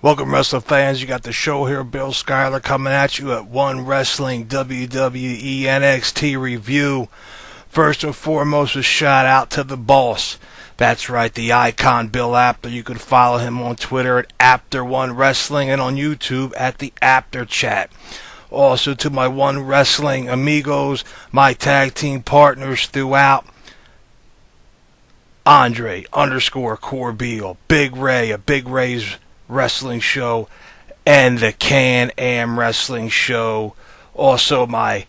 Welcome, wrestling fans. You got the show here, Bill Schuyler, coming at you at 1Wrestling WWE NXT review. First and foremost, a shout out to the boss. That's right, the icon, Bill Apter. You can follow him on Twitter at Apter1Wrestling and on YouTube at the Apter Chat. Also to my 1Wrestling amigos, my tag team partners throughout, Andre _ Corbeil, Big Ray, a Big Ray's Wrestling Show, and the CANAM Wrestling Show. Also my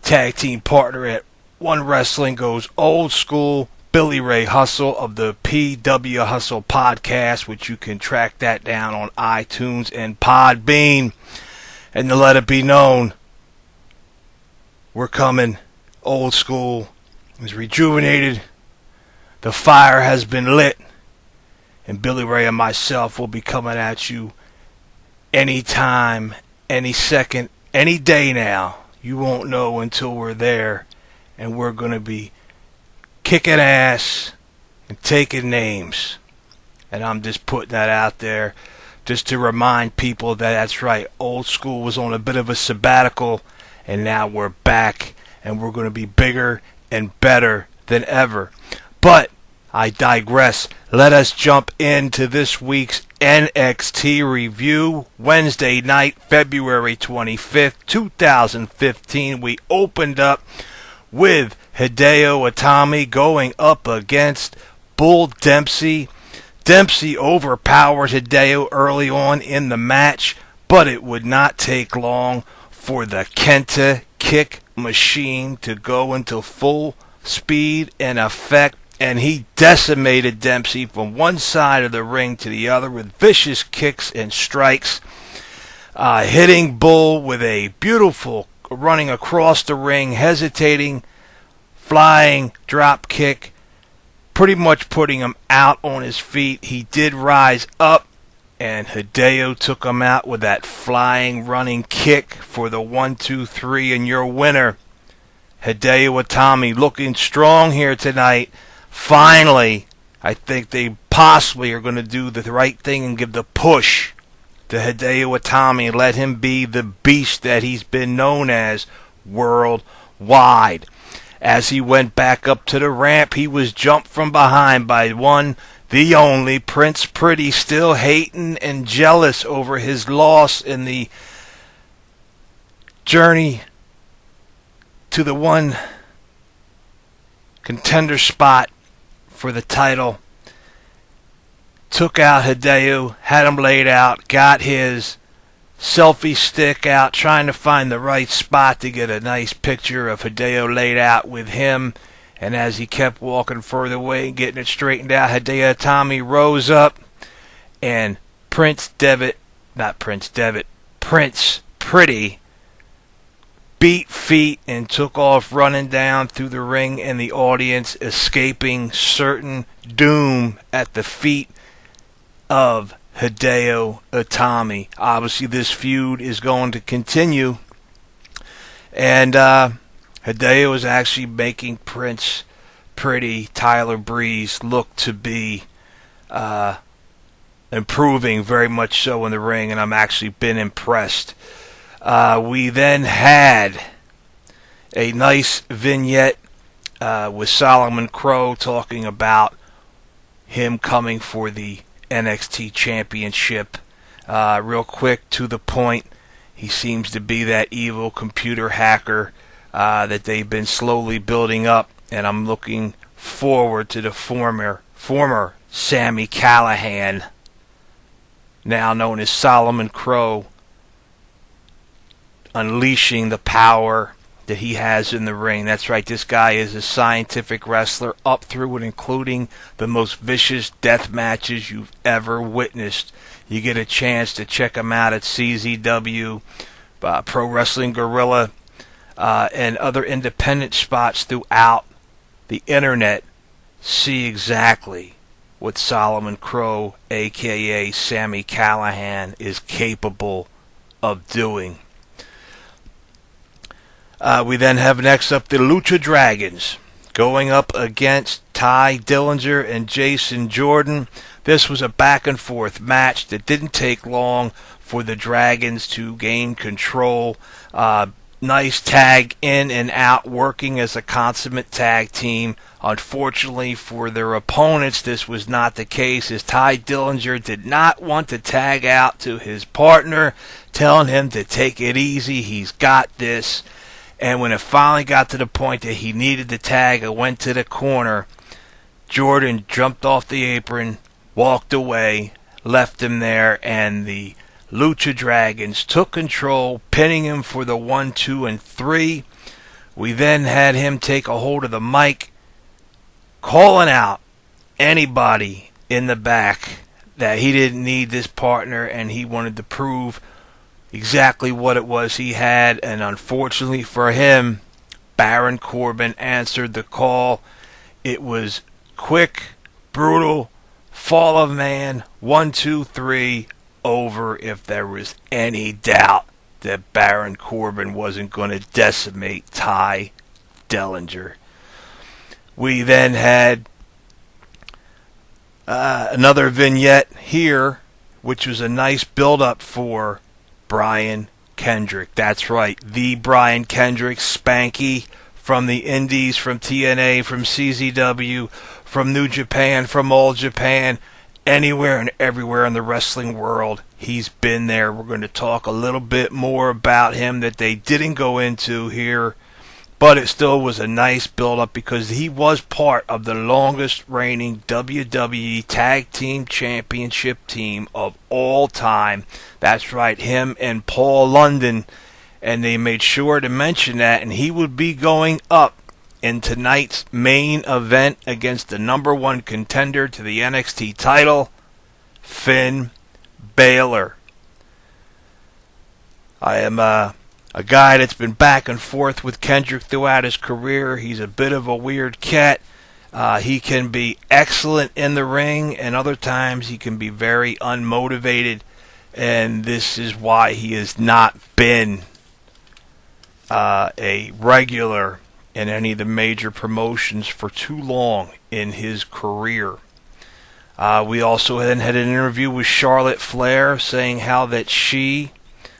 tag team partner at 1Wrestling GoesOldschool, Billy Ray Hustle of the PW Hustle podcast, which you can track that down on iTunes and Podbean. And to let it be known, we're coming. Old School is rejuvenated. The fire has been lit. And Billy Ray and myself will be coming at you anytime, any second, any day now. You won't know until we're there. And we're going to be kicking ass and taking names. And I'm just putting that out there just to remind people that that's right. Old School was on a bit of a sabbatical. And now we're back. And we're going to be bigger and better than ever. But I digress. Let us jump into this week's NXT review. Wednesday night, February 25th, 2015. We opened up with Hideo Itami going up against Bull Dempsey. Dempsey overpowered Hideo early on in the match, but it would not take long for the Kenta kick machine to go into full speed and effect. And he decimated Dempsey from one side of the ring to the other with vicious kicks and strikes, hitting Bull with a beautiful running across the ring, hesitating, flying drop kick, pretty much putting him out on his feet. He did rise up, and Hideo took him out with that flying running kick for the 1-2-3, and your winner, Hideo Itami, looking strong here tonight. Finally, I think they possibly are going to do the right thing and give the push to Hideo Itami and let him be the beast that he's been known as worldwide. As he went back up to the ramp, he was jumped from behind by one, the only Prince Pretty, still hating and jealous over his loss in the journey to the one contender spot for the title. Took out Hideo, had him laid out, got his selfie stick out, trying to find the right spot to get a nice picture of Hideo laid out with him. And as he kept walking further away and getting it straightened out, Hideo Itami rose up, and Prince Pretty beat feet and took off running down through the ring and the audience, escaping certain doom at the feet of Hideo Itami. Obviously, this feud is going to continue, and Hideo is actually making Prince Pretty, Tyler Breeze, look to be improving very much so in the ring, and I'm actually been impressed. We then had a nice vignette with Solomon Crow talking about him coming for the NXT Championship. Real quick, to the point, he seems to be that evil computer hacker that they've been slowly building up, and I'm looking forward to the former Sami Callihan, now known as Solomon Crow, unleashing the power that he has in the ring. That's right, this guy is a scientific wrestler up through and including the most vicious death matches you've ever witnessed. You get a chance to check him out at CZW, Pro Wrestling Guerrilla, and other independent spots throughout the internet. See exactly what Solomon Crow, aka Sami Callihan, is capable of doing. We then have next up the Lucha Dragons going up against Ty Dillinger and Jason Jordan. This was a back and forth match that didn't take long for the Dragons to gain control. Nice tag in and out, working as a consummate tag team. Unfortunately for their opponents, this was not the case, as Ty Dillinger did not want to tag out to his partner, telling him to take it easy, he's got this. And when it finally got to the point that he needed the tag and went to the corner, Jordan jumped off the apron, walked away, left him there, and the Lucha Dragons took control, pinning him for the 1, 2, and 3. We then had him take a hold of the mic, calling out anybody in the back that he didn't need this partner and he wanted to prove exactly what it was he had. And unfortunately for him, Baron Corbin answered the call. It was quick, brutal, fall of man, 1, 2, 3, over. If there was any doubt that Baron Corbin wasn't going to decimate Ty Dillinger. We then had another vignette here, which was a nice build-up for Brian Kendrick. That's right, the Brian Kendrick, Spanky, from the Indies, from TNA, from CZW, from New Japan, from All Japan, anywhere and everywhere in the wrestling world, he's been there. We're going to talk a little bit more about him that they didn't go into here, but it still was a nice build-up because he was part of the longest reigning WWE Tag Team Championship team of all time. That's right, him and Paul London, and they made sure to mention that, and he would be going up in tonight's main event against the #1 contender to the NXT title, Finn Balor. I am a guy that's been back and forth with Kendrick throughout his career. He's a bit of a weird cat. He can be excellent in the ring, and other times he can be very unmotivated, and this is why he has not been a regular in any of the major promotions for too long in his career. We also then had an interview with Charlotte Flair saying how that she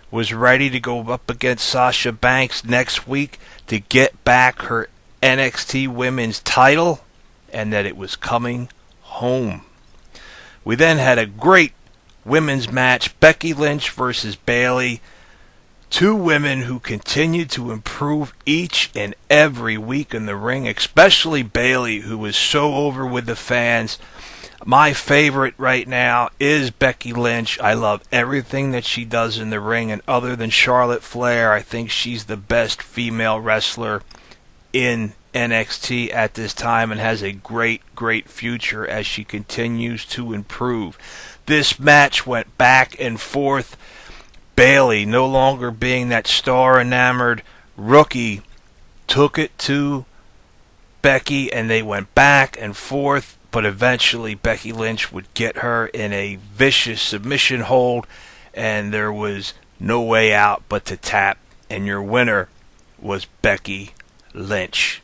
was ready to go up against Sasha Banks next week to get back her NXT Women's title, and that it was coming home. We then had a great women's match, Becky Lynch versus Bayley. Two women who continue to improve each and every week in the ring, especially Bayley, who is so over with the fans. My favorite right now is Becky Lynch. I love everything that she does in the ring, and other than Charlotte Flair, I think she's the best female wrestler in NXT at this time and has a great, great future as she continues to improve. This match went back and forth. Bayley, no longer being that star-enamored rookie, took it to Becky, and they went back and forth, but eventually Becky Lynch would get her in a vicious submission hold, and there was no way out but to tap, and your winner was Becky Lynch.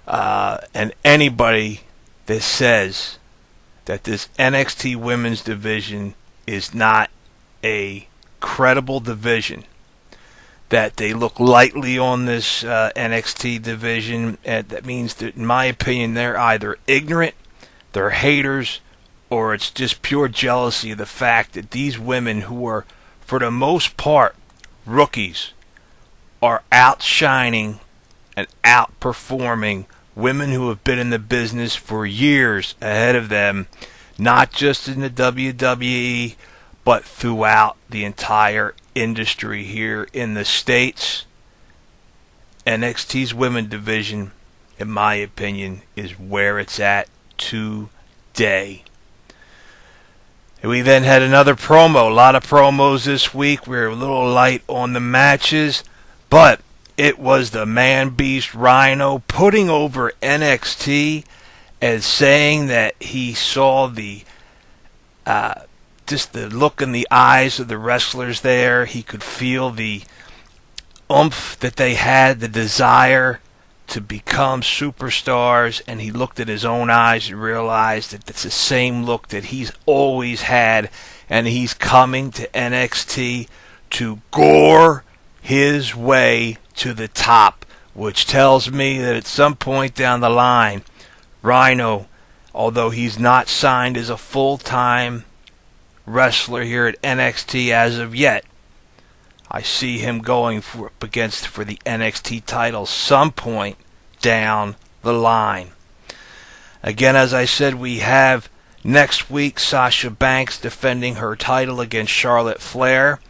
And anybody that says that this NXT women's division is not a credible division, that they look lightly on this NXT division, and that means that, in my opinion, they're either ignorant, they're haters, or it's just pure jealousy of the fact that these women, who are, for the most part, rookies, are outshining and outperforming women who have been in the business for years ahead of them, not just in the WWE, but throughout the entire industry here in the States. NXT's women division, in my opinion, is where it's at today. And we then had another promo. A lot of promos this week. We were a little light on the matches, but it was the Man-Beast Rhino putting over NXT and saying that he saw the just the look in the eyes of the wrestlers there. He could feel the oomph that they had, the desire to become superstars, and he looked in his own eyes and realized that it's the same look that he's always had, and he's coming to NXT to gore his way to the top, which tells me that at some point down the line, Rhino, although he's not signed as a full-time wrestler here at NXT as of yet, I see him going for the NXT title some point down the line. Again, as I said, we have next week Sasha Banks defending her title against Charlotte Flair.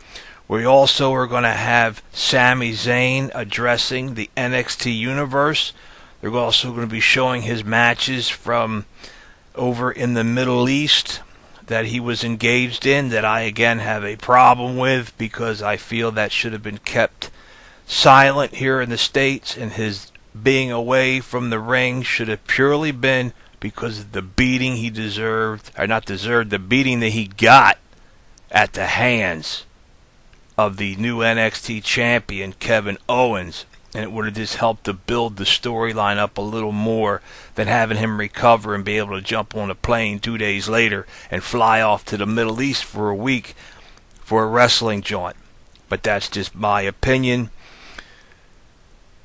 We also are going to have Sami Zayn addressing the NXT universe. They're also going to be showing his matches from over in the Middle East that he was engaged in, that I again have a problem with, because I feel that should have been kept silent here in the States, and his being away from the ring should have purely been because of the beating he deserved, or not deserved, the beating that he got at the hands of the new NXT champion, Kevin Owens. And it would have just helped to build the storyline up a little more than having him recover and be able to jump on a plane 2 days later and fly off to the Middle East for a week for a wrestling jaunt. But that's just my opinion.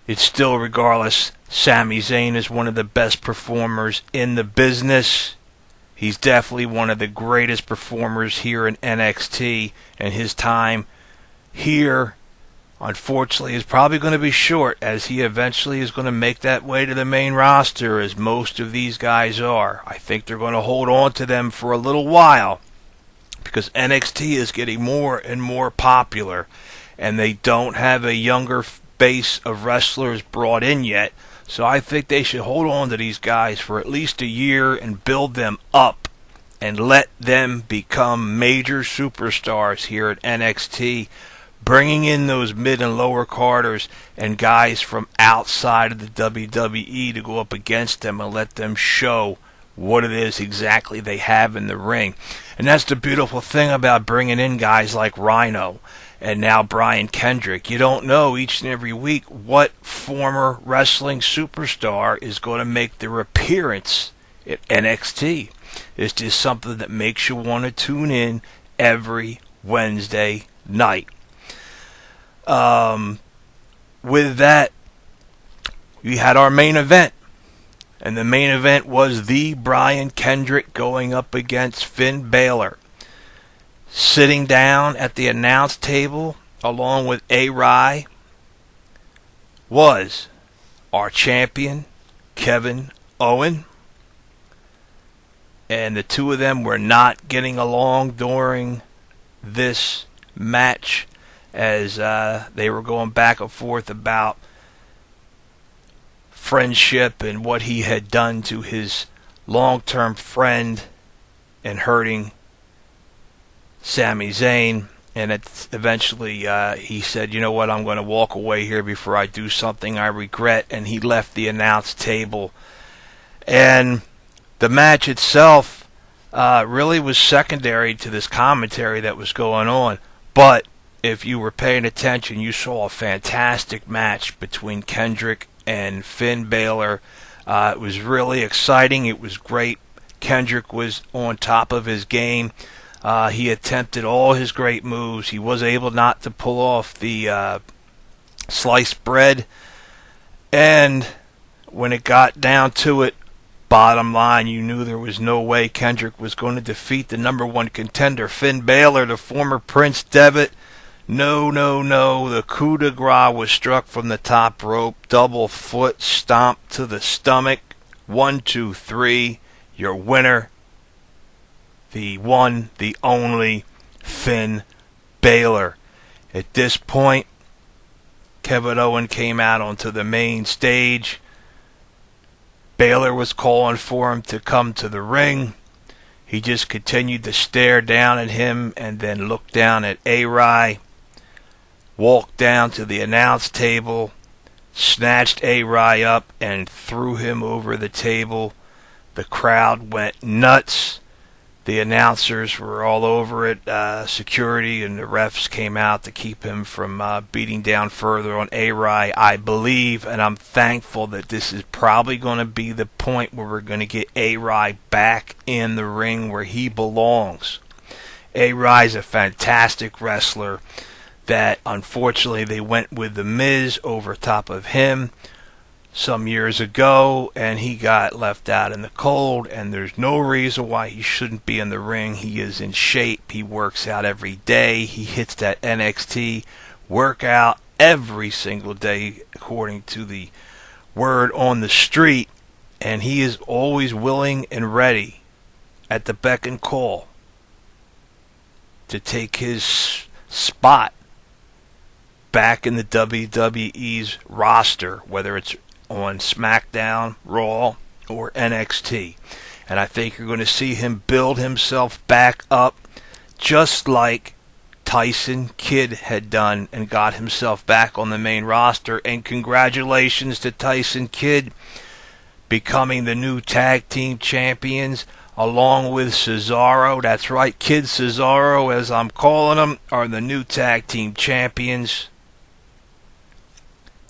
It's still, regardless, Sami Zayn is one of the best performers in the business. He's definitely one of the greatest performers here in NXT, and his time here, unfortunately, is probably going to be short, as he eventually is going to make that way to the main roster, as most of these guys are. I think they're going to hold on to them for a little while, because NXT is getting more and more popular, and they don't have a younger base of wrestlers brought in yet. So I think they should hold on to these guys for at least a year and build them up and let them become major superstars here at NXT, bringing in those mid and lower carders and guys from outside of the WWE to go up against them and let them show what it is exactly they have in the ring. And that's the beautiful thing about bringing in guys like Rhino and now Brian Kendrick. You don't know each and every week what former wrestling superstar is going to make their appearance at NXT. It's just something that makes you want to tune in every Wednesday night. With that, we had our main event, and the main event was the Brian Kendrick going up against Finn Balor. Sitting down at the announce table along with A-Rai was our champion, Kevin Owens, and the two of them were not getting along during this match, as they were going back and forth about friendship and what he had done to his long-term friend and hurting Sami Zayn. And eventually he said, you know what, I'm going to walk away here before I do something I regret, and he left the announce table. And the match itself really was secondary to this commentary that was going on, but if you were paying attention, you saw a fantastic match between Kendrick and Finn Balor. It was really exciting. It was great. Kendrick was on top of his game. He attempted all his great moves. He was able not to pull off the sliced bread. And when it got down to it, bottom line, you knew there was no way Kendrick was going to defeat the number one contender, Finn Balor, the former Prince Devitt. No. The coup de grace was struck from the top rope. Double foot stomp to the stomach. 1, 2, 3. Your winner, the one, the only, Finn Balor. At this point, Kevin Owens came out onto the main stage. Balor was calling for him to come to the ring. He just continued to stare down at him and then look down at A-Rai. Walked down to the announce table, snatched A-Rai up and threw him over the table. The crowd went nuts. The announcers were all over it. Security and the refs came out to keep him from beating down further on A-Rye, I believe, and I'm thankful that this is probably going to be the point where we're going to get A-Rye back in the ring where he belongs. A-Rye's a fantastic wrestler that unfortunately they went with The Miz over top of him some years ago, and he got left out in the cold, and there's no reason why he shouldn't be in the ring. He is in shape. He works out every day. He hits that NXT workout every single day, according to the word on the street, and he is always willing and ready at the beck and call to take his spot back in the WWE's roster, whether it's on SmackDown, Raw, or NXT. And I think you're going to see him build himself back up just like Tyson Kidd had done and got himself back on the main roster. And congratulations to Tyson Kidd becoming the new tag team champions along with Cesaro. That's right, Kid Cesaro, as I'm calling them, are the new tag team champions.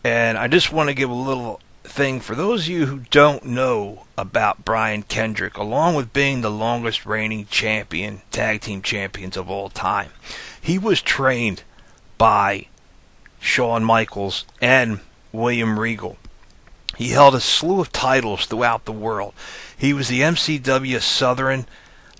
And I just want to give a little thing for those of you who don't know about Brian Kendrick. Along with being the longest reigning champion, tag team champions of all time, he was trained by Shawn Michaels and William Regal. He held a slew of titles throughout the world. He was the MCW Southern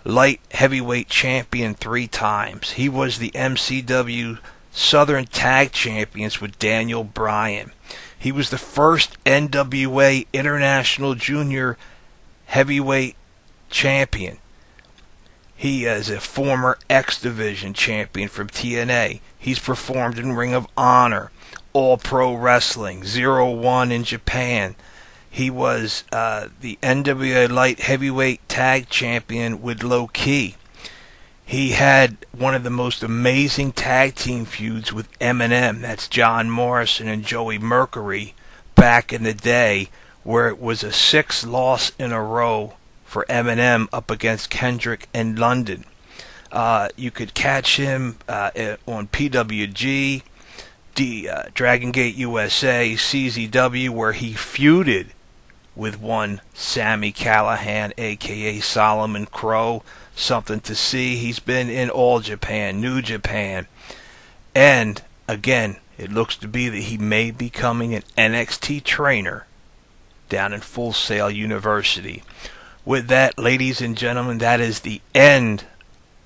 Light Heavyweight Champion 3 times. He was the MCW Southern Tag Champions with Daniel Bryan. He was the first NWA International Junior Heavyweight Champion. He is a former XDIVISION champion from TNA. He's performed in Ring of Honor, All Pro Wrestling, 0-1 in Japan. He was the NWA Light Heavyweight Tag Champion with Low Key. He had one of the most amazing tag team feuds with Eminem. That's John Morrison and Joey Mercury back in the day, where it was a 6 loss in a row for Eminem up against Kendrick and London. You could catch him on PWG, Dragon Gate USA, CZW, where he feuded with one Sami Callihan, a.k.a. Solomon Crow. Something to see. He's been in All Japan, New Japan, and again, it looks to be that he may be becoming an NXT trainer down in Full Sail University. With that, ladies and gentlemen, that is the end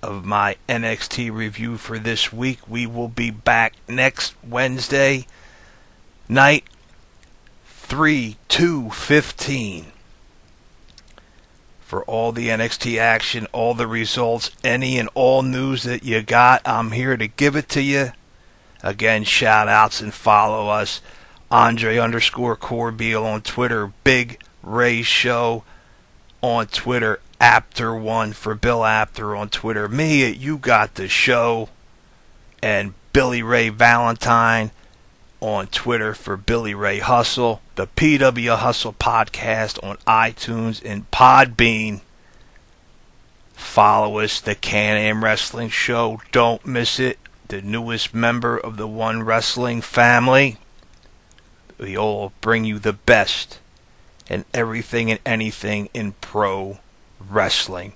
of my NXT review for this week. We will be back next Wednesday night, 3/2/15. For all the NXT action, all the results, any and all news that you got, I'm here to give it to you. Again, shout outs and follow us. Andre_Corbeil on Twitter. Big Ray Show on Twitter. Apter1 for Bill Apter on Twitter. Me at You Got the Show. And Billy Ray Valentine on Twitter for Billy Ray Hustle. The PW Hustle podcast on iTunes and Podbean. Follow us, the CANAM Wrestling Show. Don't miss it. The newest member of the 1Wrestling family. We all bring you the best and everything and anything in pro wrestling.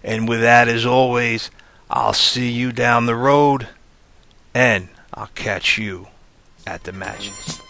And with that, as always, I'll see you down the road, and I'll catch you at the matches.